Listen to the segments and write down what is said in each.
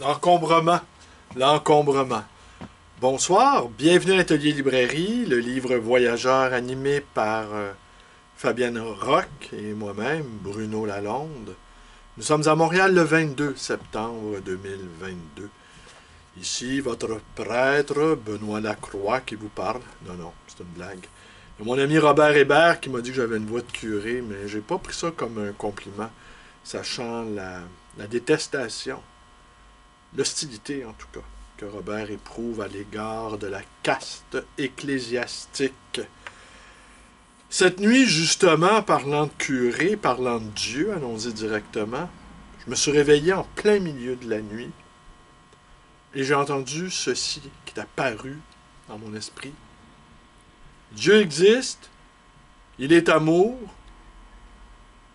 L'encombrement. L'encombrement. Bonsoir, bienvenue à l'Atelier Librairie, le livre voyageur animé par Fabienne Roch et moi-même, Bruno Lalonde. Nous sommes à Montréal le 22 septembre 2022. Ici, votre prêtre, Benoît Lacroix, qui vous parle. Non, c'est une blague. Et mon ami Robert Hébert qui m'a dit que j'avais une voix de curé, mais j'ai pas pris ça comme un compliment, sachant la détestation, l'hostilité en tout cas, que Robert éprouve à l'égard de la caste ecclésiastique. Cette nuit, justement, parlant de curé, parlant de Dieu, allons-y directement, je me suis réveillé en plein milieu de la nuit et j'ai entendu ceci qui est apparu dans mon esprit. Dieu existe, il est amour,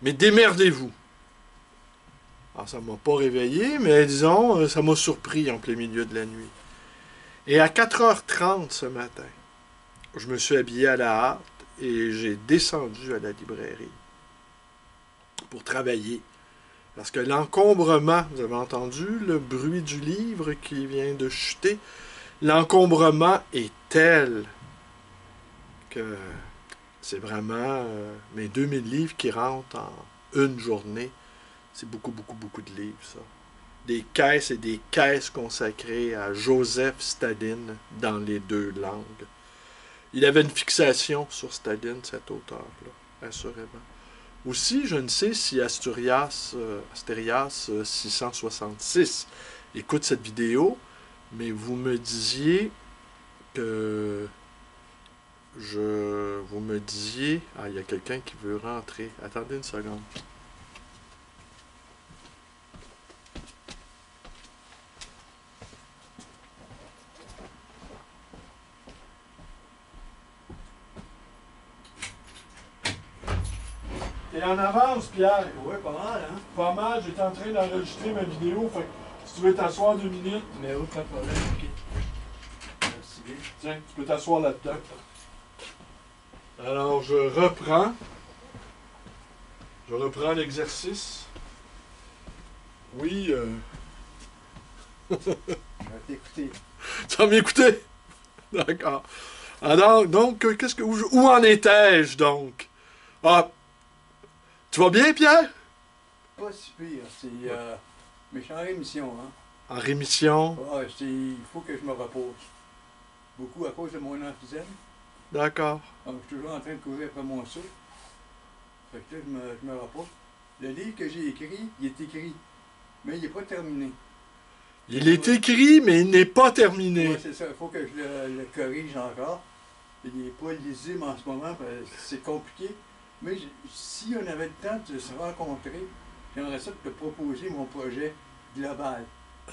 mais démerdez-vous. Alors, ça ne m'a pas réveillé, mais disons, ça m'a surpris en plein milieu de la nuit. Et à 4h30 ce matin, je me suis habillé à la hâte et j'ai descendu à la librairie pour travailler. Parce que l'encombrement, vous avez entendu le bruit du livre qui vient de chuter, l'encombrement est tel que c'est vraiment mes 2000 livres qui rentrent en une journée. C'est beaucoup de livres, ça. Des caisses et des caisses consacrées à Joseph Staline dans les deux langues. Il avait une fixation sur Staline, cet auteur-là, assurément. Aussi, je ne sais si Astérias 666 écoute cette vidéo, mais vous me disiez que... Vous me disiez... Ah, il y a quelqu'un qui veut rentrer. Attendez une seconde. T'es en avance, Pierre? Oui, pas mal, hein? Pas mal, j'étais en train d'enregistrer ma vidéo, fait que si tu veux t'asseoir 2 minutes... Mais aucun problème, ok. Merci bien. Tiens, tu peux t'asseoir là-dedans. Alors, je reprends. Je reprends l'exercice. Oui, Je vais t'écouter. Tu vas m'écouter? D'accord. Alors, donc, où en étais-je, donc? Ah, tu vas bien, Pierre? Pas si pire, c'est... Mais je suis en rémission, hein? En rémission. Ouais, il faut que je me repose. Beaucoup à cause de mon emphysème. D'accord. Donc, je suis toujours en train de courir après mon saut. Fait que là, je me repose. Le livre que j'ai écrit, il est écrit, mais il n'est pas terminé. Il est écrit, mais il n'est pas terminé. Oui, c'est ça. Il faut que je le corrige encore. Il n'est pas lisible en ce moment, c'est compliqué. Mais si on avait le temps de se rencontrer, j'aimerais ça te proposer mon projet global.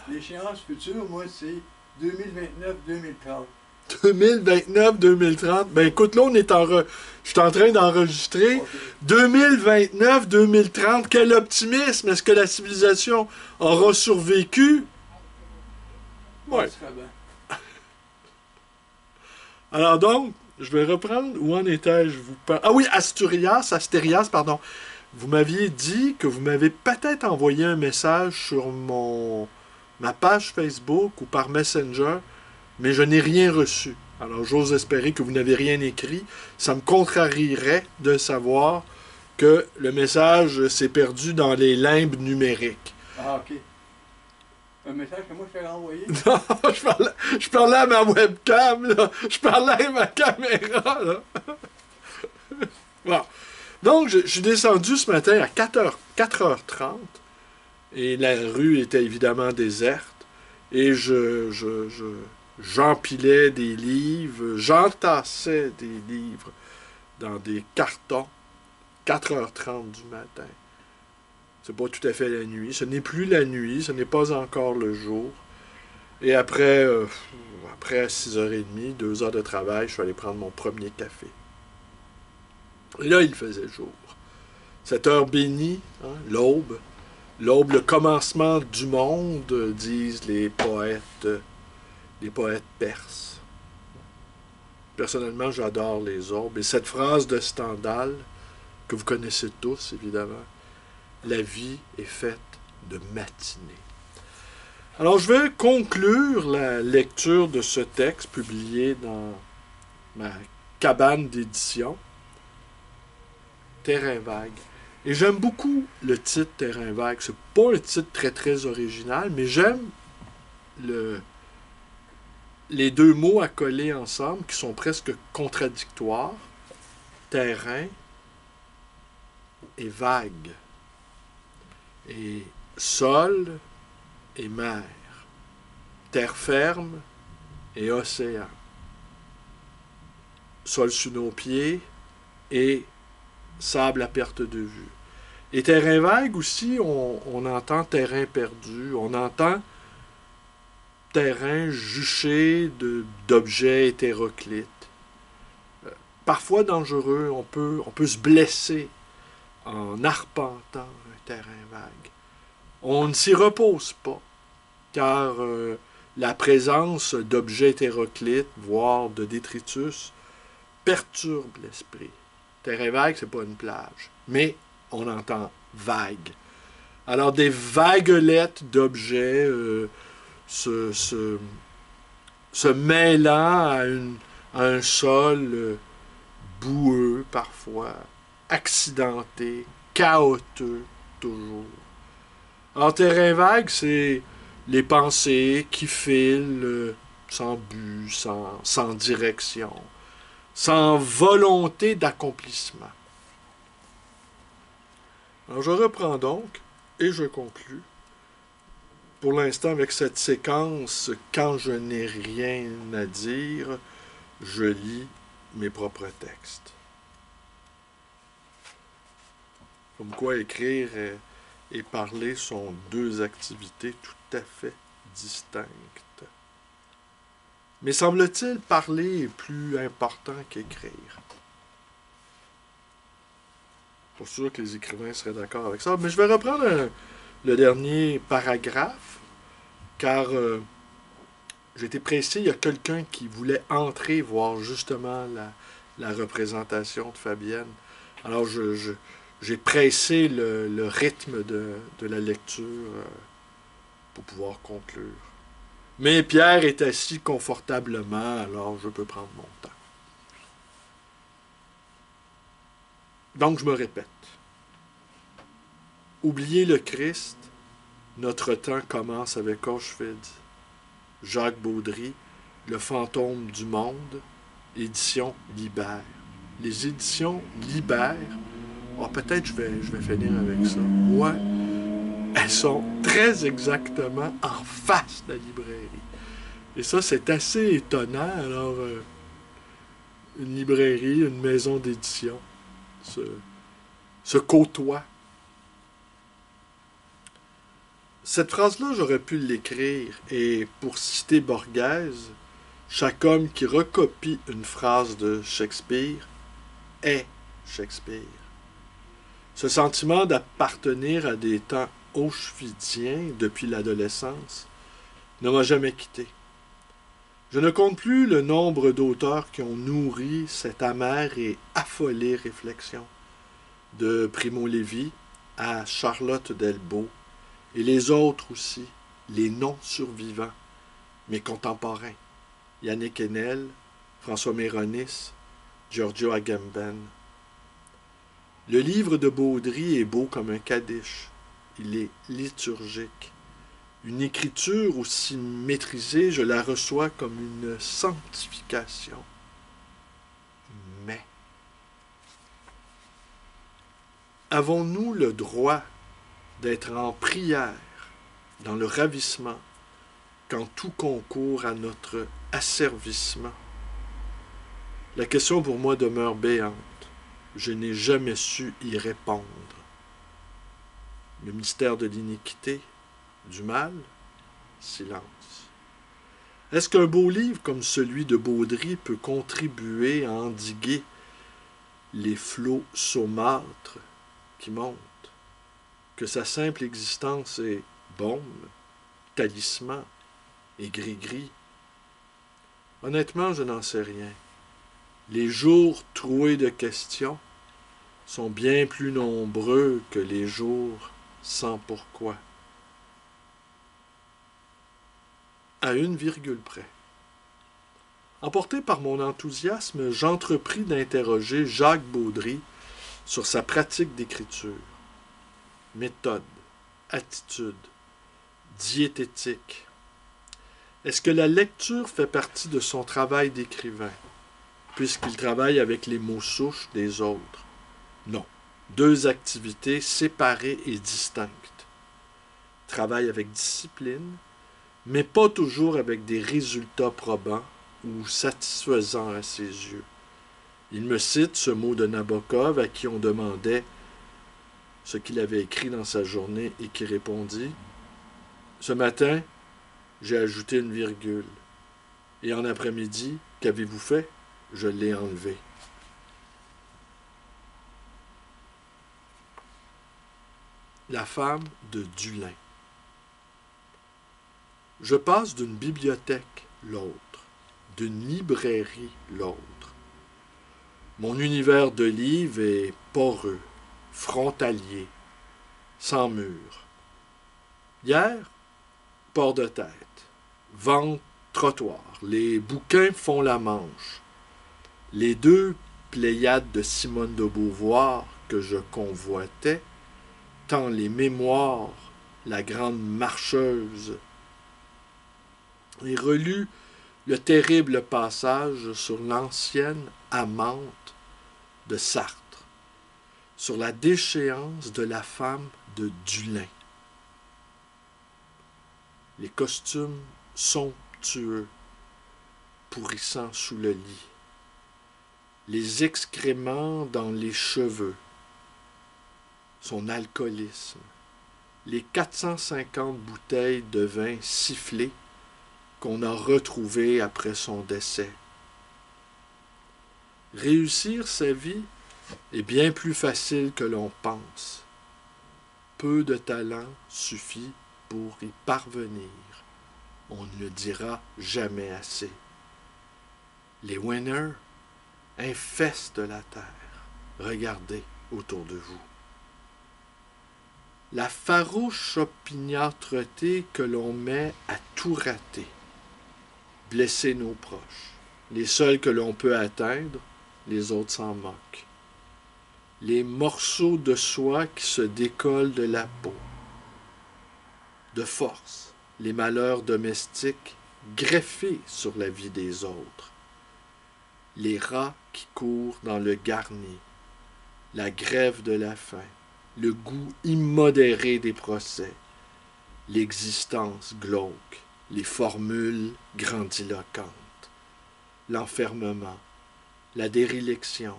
L'échéance future, moi, c'est 2029-2030. 2029-2030. Ben écoute, là, je suis en train d'enregistrer. Okay. 2029-2030, quel optimisme! Est-ce que la civilisation aura survécu? Oui. Alors donc, je vais reprendre. Où en étais-je? Ah oui, Astérias, pardon. Vous m'aviez dit que vous m'avez peut-être envoyé un message sur ma page Facebook ou par Messenger, mais je n'ai rien reçu. Alors, j'ose espérer que vous n'avez rien écrit. Ça me contrarierait de savoir que le message s'est perdu dans les limbes numériques. Ah, OK. Un message que moi je t'ai renvoyé? Non, je parlais à ma webcam, là. Je parlais à ma caméra, là. Bon. Donc, je suis descendu ce matin à 4h30, et la rue était évidemment déserte, et j'empilais des livres, j'entassais des livres dans des cartons, 4h30 du matin. C'est pas tout à fait la nuit. Ce n'est plus la nuit, ce n'est pas encore le jour. Et après 6h30, 2 heures de travail, je suis allé prendre mon premier café. Et là, il faisait jour. Cette heure bénie, hein, l'aube, le commencement du monde, disent les poètes perses. Personnellement, j'adore les aubes. Et cette phrase de Stendhal, que vous connaissez tous, évidemment, la vie est faite de matinées. Alors, je vais conclure la lecture de ce texte publié dans ma cabane d'édition, Terrain vague. Et j'aime beaucoup le titre Terrain vague. C'est pas un titre très très original, mais j'aime les deux mots à coller ensemble qui sont presque contradictoires. Terrain et vague. Et sol et mer. Terre ferme et océan. Sol sous nos pieds et sable à perte de vue. Et terrain vague aussi, on entend terrain perdu, on entend terrain juché d'objets hétéroclites. Parfois dangereux, on peut se blesser en arpentant un terrain vague. On ne s'y repose pas, car la présence d'objets hétéroclites, voire de détritus, perturbe l'esprit. Terrain vague, c'est pas une plage, mais on entend vague. Alors des vaguelettes d'objets se mêlant à un sol boueux parfois, accidenté, chaotique toujours. Alors terrain vague, c'est les pensées qui filent sans but, sans direction, sans volonté d'accomplissement. Alors je reprends donc et je conclus. Pour l'instant, avec cette séquence, quand je n'ai rien à dire, je lis mes propres textes. Comme quoi écrire et parler sont deux activités tout à fait distinctes. Mais semble-t-il, parler est plus important qu'écrire. Pas sûr que les écrivains seraient d'accord avec ça, mais je vais reprendre le dernier paragraphe, car j'ai été pressé, il y a quelqu'un qui voulait entrer voir justement la représentation de Fabienne. Alors j'ai pressé le rythme de la lecture pour pouvoir conclure. Mais Pierre est assis confortablement, alors je peux prendre mon temps. Donc je me répète. Oubliez le Christ, notre temps commence avec Auschwitz. Jacques Baudry, Le fantôme du monde, édition Libère. Les éditions Libère, peut-être je vais finir avec ça. Ouais, elles sont très exactement en face de la librairie. Et ça, c'est assez étonnant. Alors, une librairie, une maison d'édition se côtoient. Cette phrase-là, j'aurais pu l'écrire, et pour citer Borghese, chaque homme qui recopie une phrase de Shakespeare est Shakespeare. Ce sentiment d'appartenir à des temps auschwitziens depuis l'adolescence ne m'a jamais quitté. Je ne compte plus le nombre d'auteurs qui ont nourri cette amère et affolée réflexion, de Primo Levi à Charlotte Delbo, et les autres aussi, les non-survivants, mes contemporains, Yannick Enel, François Méronis, Giorgio Agamben. Le livre de Baudry est beau comme un kadish, il est liturgique. Une écriture aussi maîtrisée, je la reçois comme une sanctification. Mais, avons-nous le droit d'être en prière, dans le ravissement, quand tout concourt à notre asservissement? La question pour moi demeure béante. Je n'ai jamais su y répondre. Le mystère de l'iniquité, du mal, silence. Est-ce qu'un beau livre comme celui de Baudry peut contribuer à endiguer les flots saumâtres qui montent? Que sa simple existence est baume, talisman et gris-gris? Honnêtement, je n'en sais rien. Les jours troués de questions sont bien plus nombreux que les jours sans pourquoi. à une virgule près. Emporté par mon enthousiasme, j'entrepris d'interroger Jacques Baudry sur sa pratique d'écriture. Méthode, attitude, diététique. Est-ce que la lecture fait partie de son travail d'écrivain, puisqu'il travaille avec les mots souches des autres? Non. Deux activités séparées et distinctes. Travaille avec discipline, mais pas toujours avec des résultats probants ou satisfaisants à ses yeux. Il me cite ce mot de Nabokov à qui on demandait ce qu'il avait écrit dans sa journée et qui répondit « Ce matin, j'ai ajouté une virgule. Et en après-midi, qu'avez-vous fait? Je l'ai enlevé. » La femme de Dulin. Je passe d'une bibliothèque l'autre, d'une librairie l'autre. Mon univers de livres est poreux, frontalier, sans mur. Hier, port de tête, vente, trottoir, les bouquins font la manche. Les deux Pléiades de Simone de Beauvoir que je convoitais, tant les mémoires, la grande marcheuse, et relus le terrible passage sur l'ancienne amante de Sartre, sur la déchéance de la femme de Dulin. Les costumes somptueux, pourrissant sous le lit, les excréments dans les cheveux, son alcoolisme, les 450 bouteilles de vin sifflées qu'on a retrouvées après son décès. Réussir sa vie est bien plus facile que l'on pense. Peu de talent suffit pour y parvenir. On ne le dira jamais assez. Les winners infestent la terre. Regardez autour de vous. La farouche opiniâtreté que l'on met à tout rater, blesser nos proches, les seuls que l'on peut atteindre, les autres s'en moquent. Les morceaux de soie qui se décollent de la peau, de force, les malheurs domestiques greffés sur la vie des autres, les rats qui courent dans le garni, la grève de la faim, le goût immodéré des procès, l'existence glauque, les formules grandiloquentes, l'enfermement, la déréliction,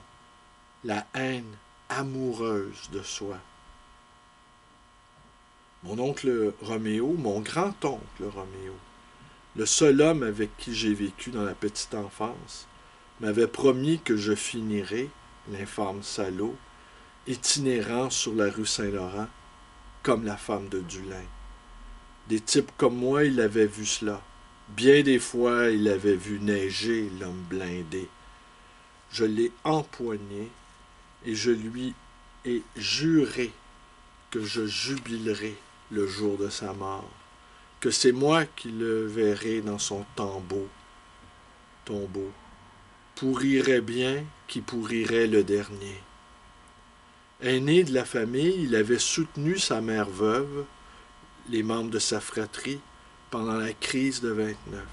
la haine amoureuse de soi. Mon oncle Roméo, mon grand-oncle Roméo, le seul homme avec qui j'ai vécu dans la petite enfance, m'avait promis que je finirais, l'infâme salaud, itinérant sur la rue Saint-Laurent, comme la femme de Dulin. Des types comme moi, il avait vu cela. Bien des fois, il avait vu neiger l'homme blindé. Je l'ai empoigné et je lui ai juré que je jubilerai le jour de sa mort, que c'est moi qui le verrai dans son tombeau, pourrirait bien qui pourrirait le dernier. Aîné de la famille, il avait soutenu sa mère veuve, les membres de sa fratrie, pendant la crise de 29.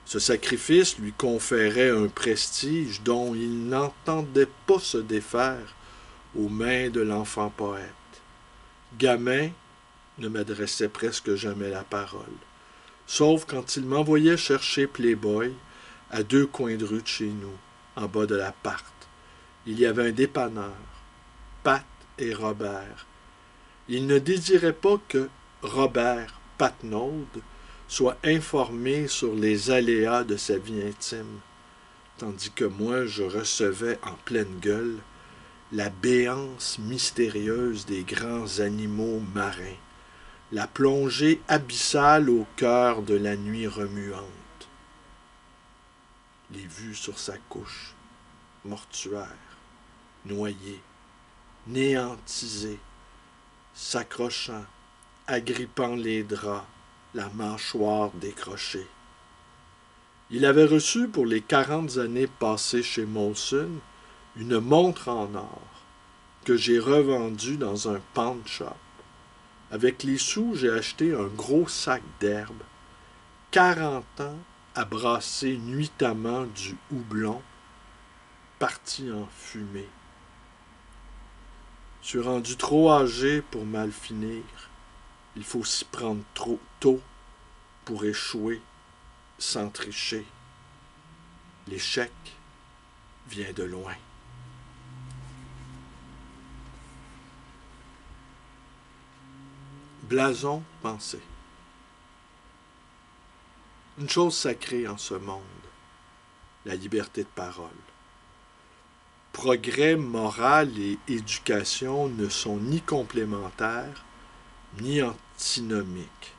Ce sacrifice lui conférait un prestige dont il n'entendait pas se défaire aux mains de l'enfant poète. Gamin ne m'adressait presque jamais la parole, sauf quand il m'envoyait chercher Playboy à 2 coins de rue de chez nous, en bas de l'appart. Il y avait un dépanneur, Pat et Robert. Il ne désirait pas que Robert Patnaud soit informé sur les aléas de sa vie intime, tandis que moi je recevais en pleine gueule la béance mystérieuse des grands animaux marins, la plongée abyssale au cœur de la nuit remuante. Les vues sur sa couche, mortuaire, noyé, néantisé, s'accrochant, agrippant les draps, la mâchoire décrochée. Il avait reçu pour les 40 années passées chez Molson une montre en or que j'ai revendue dans un pawn shop. Avec les sous, j'ai acheté un gros sac d'herbe. 40 ans à brasser nuitamment du houblon, parti en fumée. Je suis rendu trop âgé pour mal finir. Il faut s'y prendre trop tôt pour échouer sans tricher. L'échec vient de loin. Blason pensée. Une chose sacrée en ce monde, la liberté de parole. Progrès moral et éducation ne sont ni complémentaires, ni antinomiques.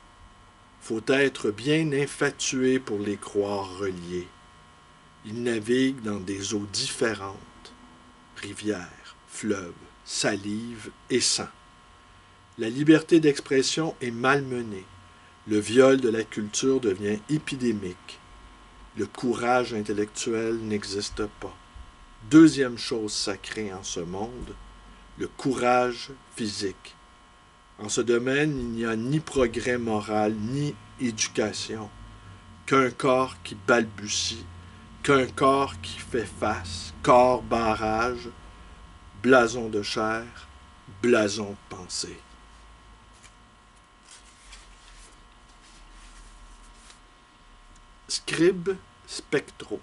Faut être bien infatué pour les croire reliés. Ils naviguent dans des eaux différentes, rivières, fleuves, salive et sang. La liberté d'expression est malmenée. Le viol de la culture devient épidémique. Le courage intellectuel n'existe pas. Deuxième chose sacrée en ce monde, le courage physique. En ce domaine, il n'y a ni progrès moral, ni éducation, qu'un corps qui balbutie, qu'un corps qui fait face, corps barrage, blason de chair, blason pensée. Scribes spectraux.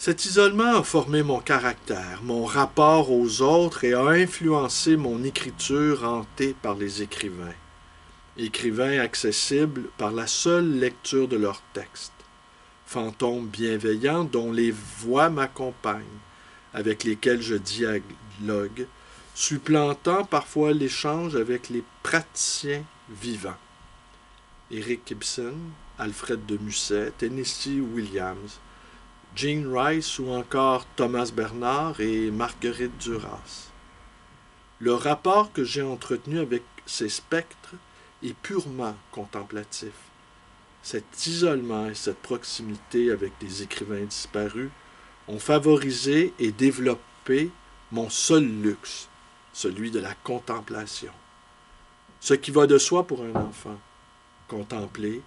Cet isolement a formé mon caractère, mon rapport aux autres et a influencé mon écriture hantée par les écrivains. Écrivains accessibles par la seule lecture de leurs textes. Fantômes bienveillants dont les voix m'accompagnent, avec lesquels je dialogue, supplantant parfois l'échange avec les praticiens vivants. Eric Ibsen, Alfred de Musset, Tennessee Williams, Jean Rice ou encore Thomas Bernard et Marguerite Duras. Le rapport que j'ai entretenu avec ces spectres est purement contemplatif. Cet isolement et cette proximité avec des écrivains disparus ont favorisé et développé mon seul luxe, celui de la contemplation. Ce qui va de soi pour un enfant. Contempler,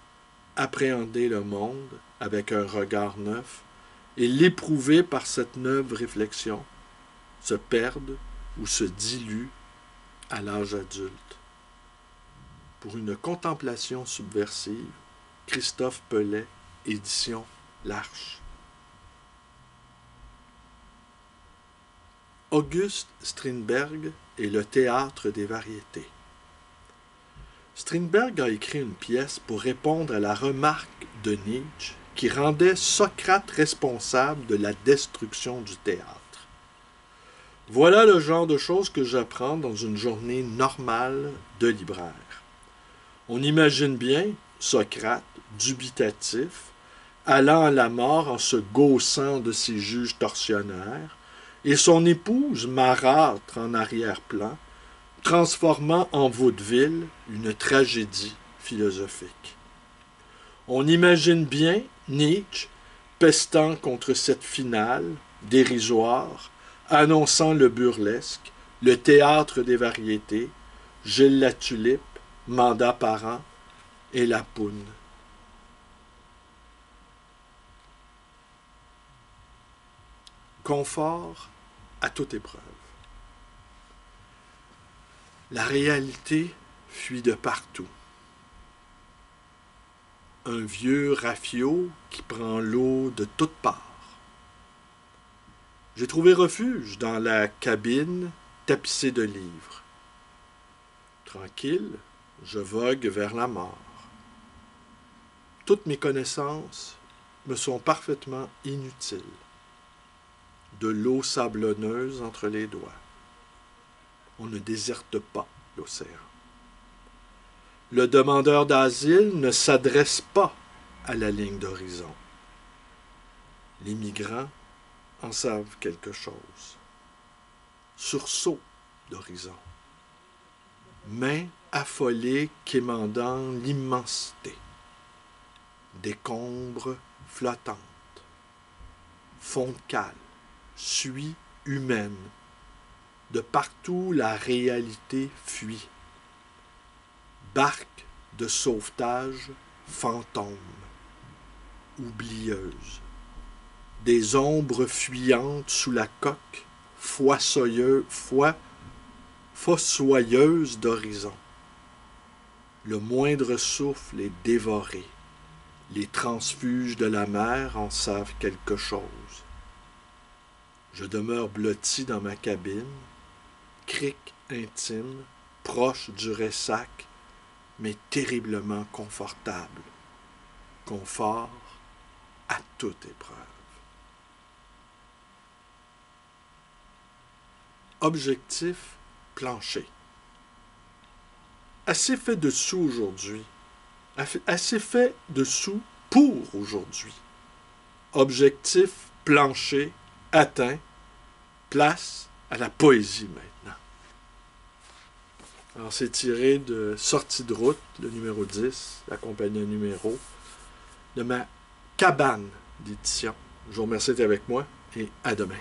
appréhender le monde avec un regard neuf et l'éprouver par cette neuve réflexion, se perdre ou se dilue à l'âge adulte. Pour une contemplation subversive, Christophe Pellet, édition L'Arche. Auguste Strindberg et le théâtre des variétés. Strindberg a écrit une pièce pour répondre à la remarque de Nietzsche qui rendait Socrate responsable de la destruction du théâtre. Voilà le genre de choses que j'apprends dans une journée normale de libraire. On imagine bien Socrate, dubitatif, allant à la mort en se gaussant de ses juges tortionnaires, et son épouse marâtre en arrière-plan, transformant en vaudeville une tragédie philosophique. On imagine bien Nietzsche pestant contre cette finale dérisoire, annonçant le burlesque, le théâtre des variétés, Gilles Latulippe, Mandat Parent et La Poune. Confort à toute épreuve. La réalité fuit de partout. Un vieux rafio qui prend l'eau de toutes parts. J'ai trouvé refuge dans la cabine tapissée de livres. Tranquille, je vogue vers la mort. Toutes mes connaissances me sont parfaitement inutiles. De l'eau sablonneuse entre les doigts. On ne déserte pas l'océan. Le demandeur d'asile ne s'adresse pas à la ligne d'horizon. Les migrants en savent quelque chose. Sursaut d'horizon. Main affolé quémandant l'immensité. Décombres flottantes, fond de cale, suie humaine. De partout la réalité fuit. Barque de sauvetage fantôme, oublieuse. Des ombres fuyantes sous la coque, fossoyeuse d'horizon. Le moindre souffle est dévoré. Les transfuges de la mer en savent quelque chose. Je demeure blotti dans ma cabine, crique intime, proche du ressac, mais terriblement confortable. Confort à toute épreuve. Objectif plancher. Assez fait de sous aujourd'hui. Assez fait de sous pour aujourd'hui. Objectif plancher atteint. Place à la poésie maintenant. Alors c'est tiré de Sortie de route, le numéro 10, la compagnie numéro, de ma cabane d'édition. Je vous remercie d'être avec moi et à demain.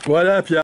Voilà, Pierre.